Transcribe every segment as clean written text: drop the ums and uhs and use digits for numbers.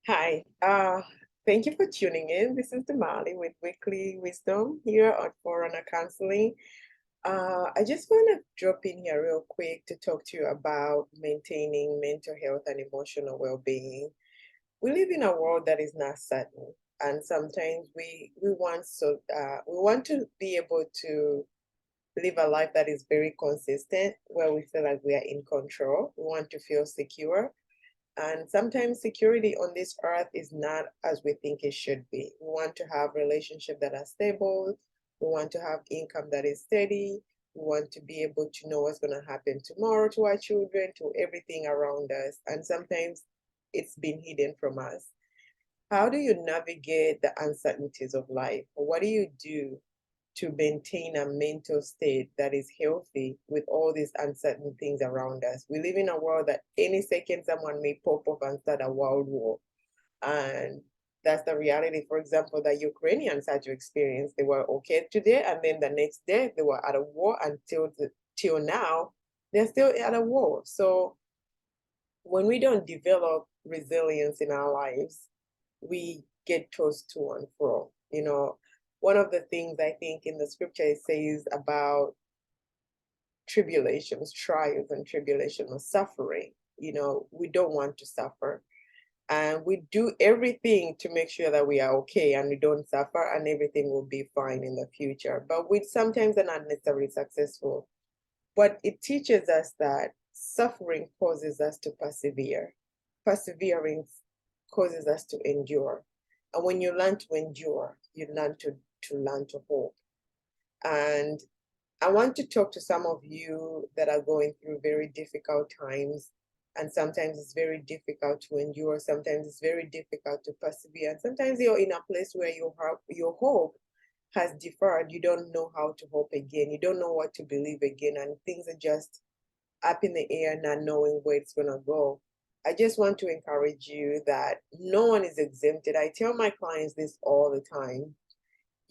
Hi, thank you for tuning in. This is Damali with Weekly Wisdom here at Forerunner Counseling. I just want to drop in here real quick to talk to you about maintaining mental health and emotional well-being. We live in a world that is not certain, and sometimes we want to be able to live a life that is very consistent, where we feel like we are in control. We want to feel secure. And sometimes security on this earth is not as we think it should be. We want to have relationships that are stable. We want to have income that is steady. We want to be able to know what's going to happen tomorrow to our children, to everything around us. And sometimes it's been hidden from us. How do you navigate the uncertainties of life? What do you do to maintain a mental state that is healthy with all these uncertain things around us? We live in a world that any second someone may pop up and start a world war. And that's the reality, for example, that Ukrainians had to experience. They were okay today, and then the next day they were at a war till now, they're still at a war. So when we don't develop resilience in our lives, we get tossed to and fro. One of the things I think in the scripture it says about tribulations, trials, and tribulation or suffering. We don't want to suffer. And we do everything to make sure that we are okay and we don't suffer and everything will be fine in the future. But we sometimes are not necessarily successful. But it teaches us that suffering causes us to persevere. Persevering causes us to endure. And when you learn to endure, you learn to learn to hope. And I want to talk to some of you that are going through very difficult times. And sometimes it's very difficult to endure. Sometimes it's very difficult to persevere. And sometimes you're in a place where your hope has deferred. You don't know how to hope again. You don't know what to believe again. And things are just up in the air, not knowing where it's going to go. I just want to encourage you that no one is exempted. I tell my clients this all the time.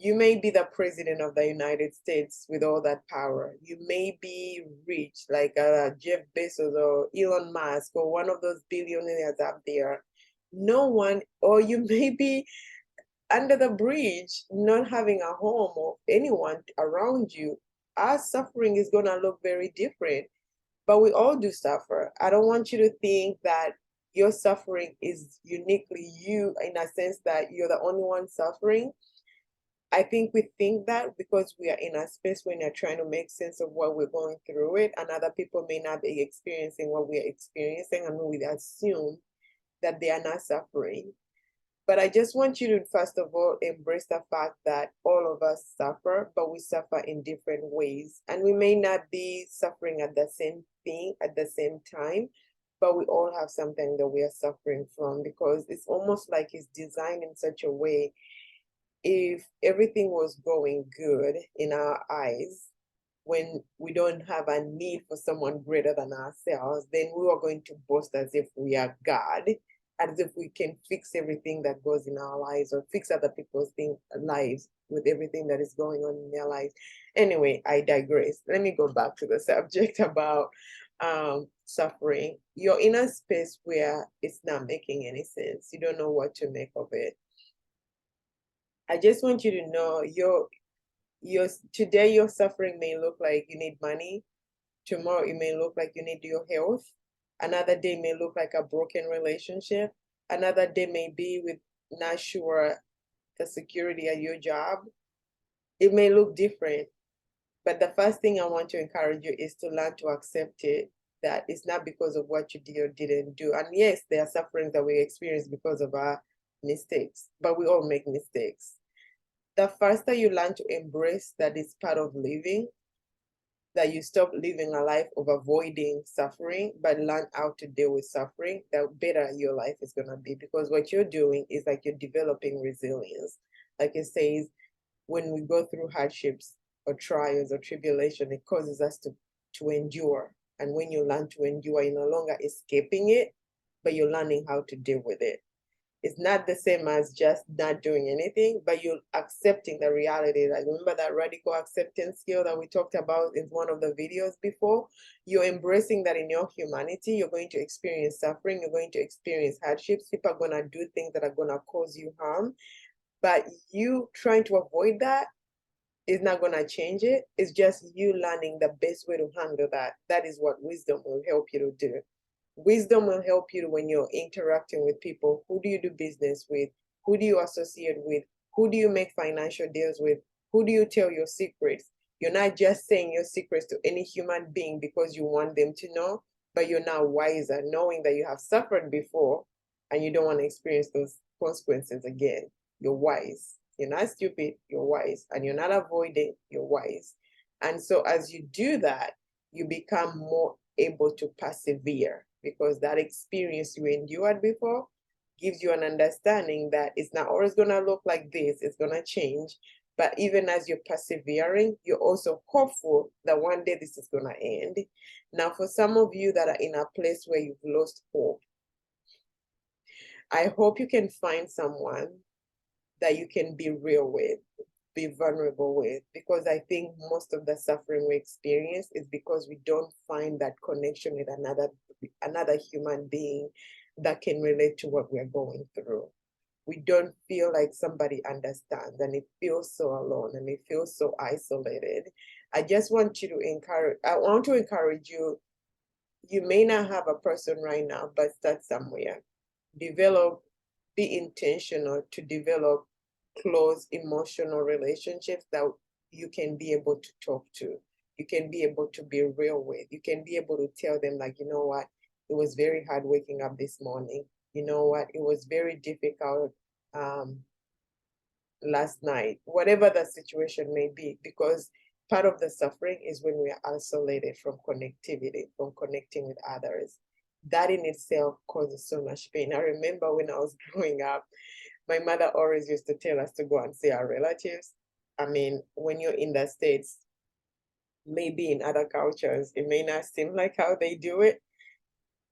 You may be the president of the United States with all that power. You may be rich like Jeff Bezos or Elon Musk or one of those billionaires out there. No one, or you may be under the bridge, not having a home or anyone around you. Our suffering is going to look very different, but we all do suffer. I don't want you to think that your suffering is uniquely you in a sense that you're the only one suffering. I think we think that because we are in a space when you're trying to make sense of what we're going through it, and other people may not be experiencing what we're experiencing, and we assume that they are not suffering. But I just want you to, first of all, embrace the fact that all of us suffer, but we suffer in different ways. And we may not be suffering at the same thing at the same time, but we all have something that we are suffering from, because it's almost like it's designed in such a way. If everything was going good in our eyes, when we don't have a need for someone greater than ourselves, then we are going to boast as if we are God, as if we can fix everything that goes in our lives or fix other people's lives with everything that is going on in their lives. Anyway, I digress. Let me go back to the subject about suffering. You're in a space where it's not making any sense. You don't know what to make of it. I just want you to know today your suffering may look like you need money. Tomorrow it may look like you need your health. Another day may look like a broken relationship. Another day may be with not sure the security at your job. It may look different. But the first thing I want to encourage you is to learn to accept it, that it's not because of what you did or didn't do. And yes, there are sufferings that we experience because of our mistakes, but we all make mistakes. The faster you learn to embrace that it's part of living, that you stop living a life of avoiding suffering, but learn how to deal with suffering, the better your life is going to be. Because what you're doing is like you're developing resilience. Like it says, when we go through hardships or trials or tribulation, it causes us to endure. And when you learn to endure, you're no longer escaping it, but you're learning how to deal with it. It's not the same as just not doing anything, but you're accepting the reality. Like, remember that radical acceptance skill that we talked about in one of the videos before? You're embracing that in your humanity. You're going to experience suffering. You're going to experience hardships. People are going to do things that are going to cause you harm. But you trying to avoid that is not going to change it. It's just you learning the best way to handle that. That is what wisdom will help you to do. Wisdom will help you when you're interacting with people. Who do you do business with? Who do you associate with? Who do you make financial deals with? Who do you tell your secrets? You're not just saying your secrets to any human being because you want them to know, but you're now wiser, knowing that you have suffered before and you don't want to experience those consequences again. You're wise. You're not stupid, you're wise. And you're not avoiding, you're wise. And so as you do that, you become more able to persevere, because that experience you endured before gives you an understanding that it's not always going to look like this, it's going to change. But even as you're persevering, you're also hopeful that one day this is going to end. Now, for some of you that are in a place where you've lost hope, I hope you can find someone that you can be real with, be vulnerable with, because I think most of the suffering we experience is because we don't find that connection with another human being that can relate to what we're going through. We don't feel like somebody understands, and it feels so alone and it feels so isolated. I want to encourage you. You may not have a person right now, but start somewhere. Develop, be intentional to develop close emotional relationships that you can be able to talk to. You can be able to be real with. You can be able to tell them, like, you know what, it was very hard waking up this morning. You know what, it was very difficult last night, whatever the situation may be, because part of the suffering is when we are isolated from connectivity, from connecting with others. That in itself causes so much pain. I remember when I was growing up, my mother always used to tell us to go and see our relatives. I mean, when you're in the States, maybe in other cultures, it may not seem like how they do it.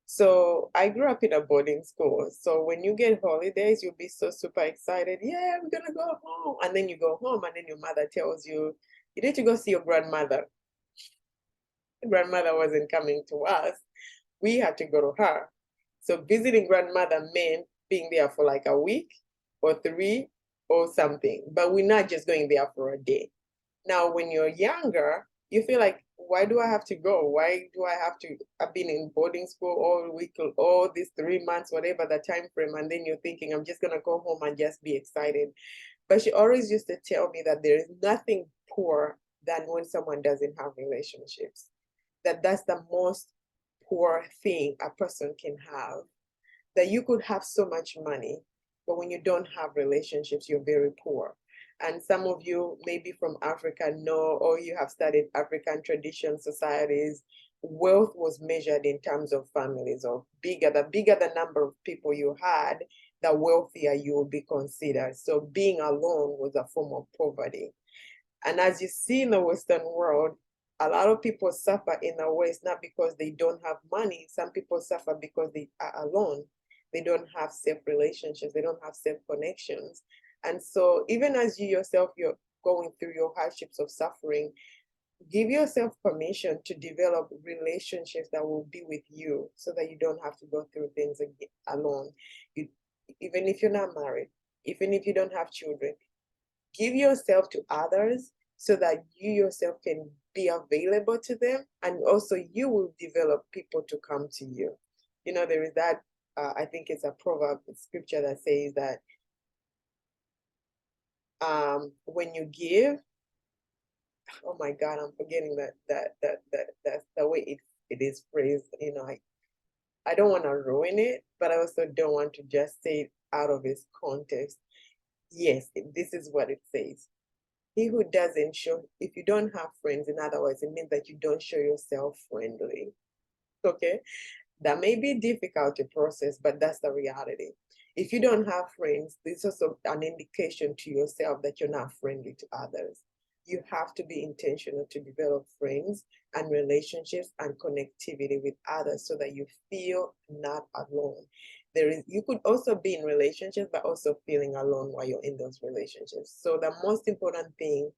So I grew up in a boarding school. So when you get holidays, you'll be so super excited. Yeah, we're gonna go home. And then you go home, and then your mother tells you, you need to go see your grandmother. Grandmother wasn't coming to us. We had to go to her. So visiting grandmother meant being there for like a week or 3 or something. But we're not just going there for a day. Now, when you're younger, you feel like, why do I have to go? Why do I have to? I've been in boarding school all week, all these 3 months, whatever the time frame, and then you're thinking, I'm just gonna go home and just be excited. But she always used to tell me that there is nothing poor than when someone doesn't have relationships. That's the most poor thing a person can have. That you could have so much money, but when you don't have relationships, you're very poor. And some of you, maybe from Africa, know, or you have studied African tradition societies, wealth was measured in terms of families, or the bigger the number of people you had, the wealthier you would be considered. So being alone was a form of poverty. And as you see in the Western world, a lot of people suffer in a way. It's not because they don't have money. Some people suffer because they are alone. They don't have safe relationships. They don't have safe connections. And so even as you yourself, you're going through your hardships of suffering, give yourself permission to develop relationships that will be with you so that you don't have to go through things alone. You, even if you're not married, even if you don't have children, give yourself to others so that you yourself can be available to them, and also you will develop people to come to you. You know, there is that, I think it's a proverb, a scripture that says that when you give, oh my God, I'm forgetting that's the way it is phrased. You know, I don't want to ruin it, but I also don't want to just say it out of its context. Yes, this is what it says. He who doesn't show, if you don't have friends, in other words, it means that you don't show yourself friendly. Okay? That may be difficult to process, but that's the reality. If you don't have friends, this is also an indication to yourself that you're not friendly to others. You have to be intentional to develop friends and relationships and connectivity with others so that you feel not alone. You could also be in relationships, but also feeling alone while you're in those relationships. So the most important thing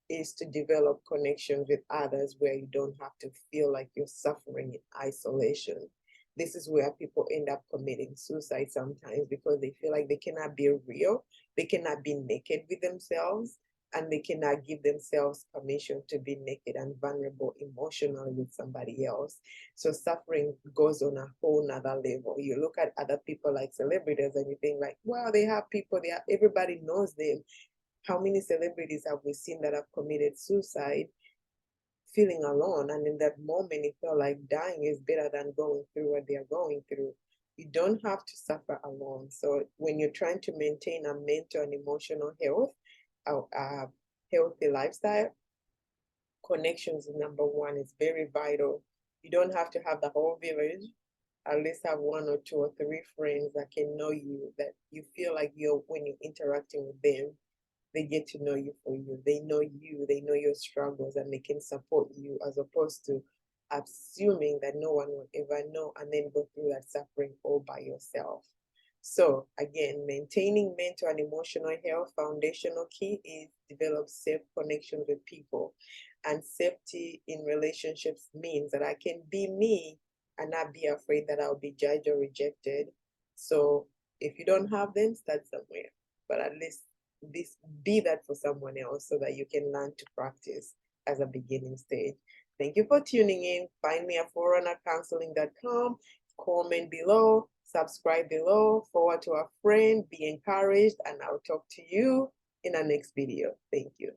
is to develop connections with others where you don't have to feel like you're suffering in isolation. This is where people end up committing suicide sometimes because they feel like they cannot be real, they cannot be naked with themselves, and they cannot give themselves permission to be naked and vulnerable emotionally with somebody else. So suffering goes on a whole nother level. You look at other people like celebrities and you think like, wow, they have people, everybody knows them. How many celebrities have we seen that have committed suicide feeling alone? And in that moment, it felt like dying is better than going through what they are going through. You don't have to suffer alone. So when you're trying to maintain a mental and emotional health, a healthy lifestyle, connections is number one. It's very vital. You don't have to have the whole village. At least have one or two or three friends that can know you, that you feel like when you're interacting with them, they get to know you for you. They know you, they know your struggles, and they can support you as opposed to assuming that no one will ever know and then go through that suffering all by yourself. So again, maintaining mental and emotional health, foundational key is develop safe connections with people. And safety in relationships means that I can be me and not be afraid that I'll be judged or rejected. So if you don't have them, start somewhere. But at least this be that for someone else so that you can learn to practice as a beginning stage. Thank you for tuning in. Find me at forerunnercounseling.com. Comment below, subscribe below, forward to a friend, be encouraged, and I'll talk to you in our next video. Thank you.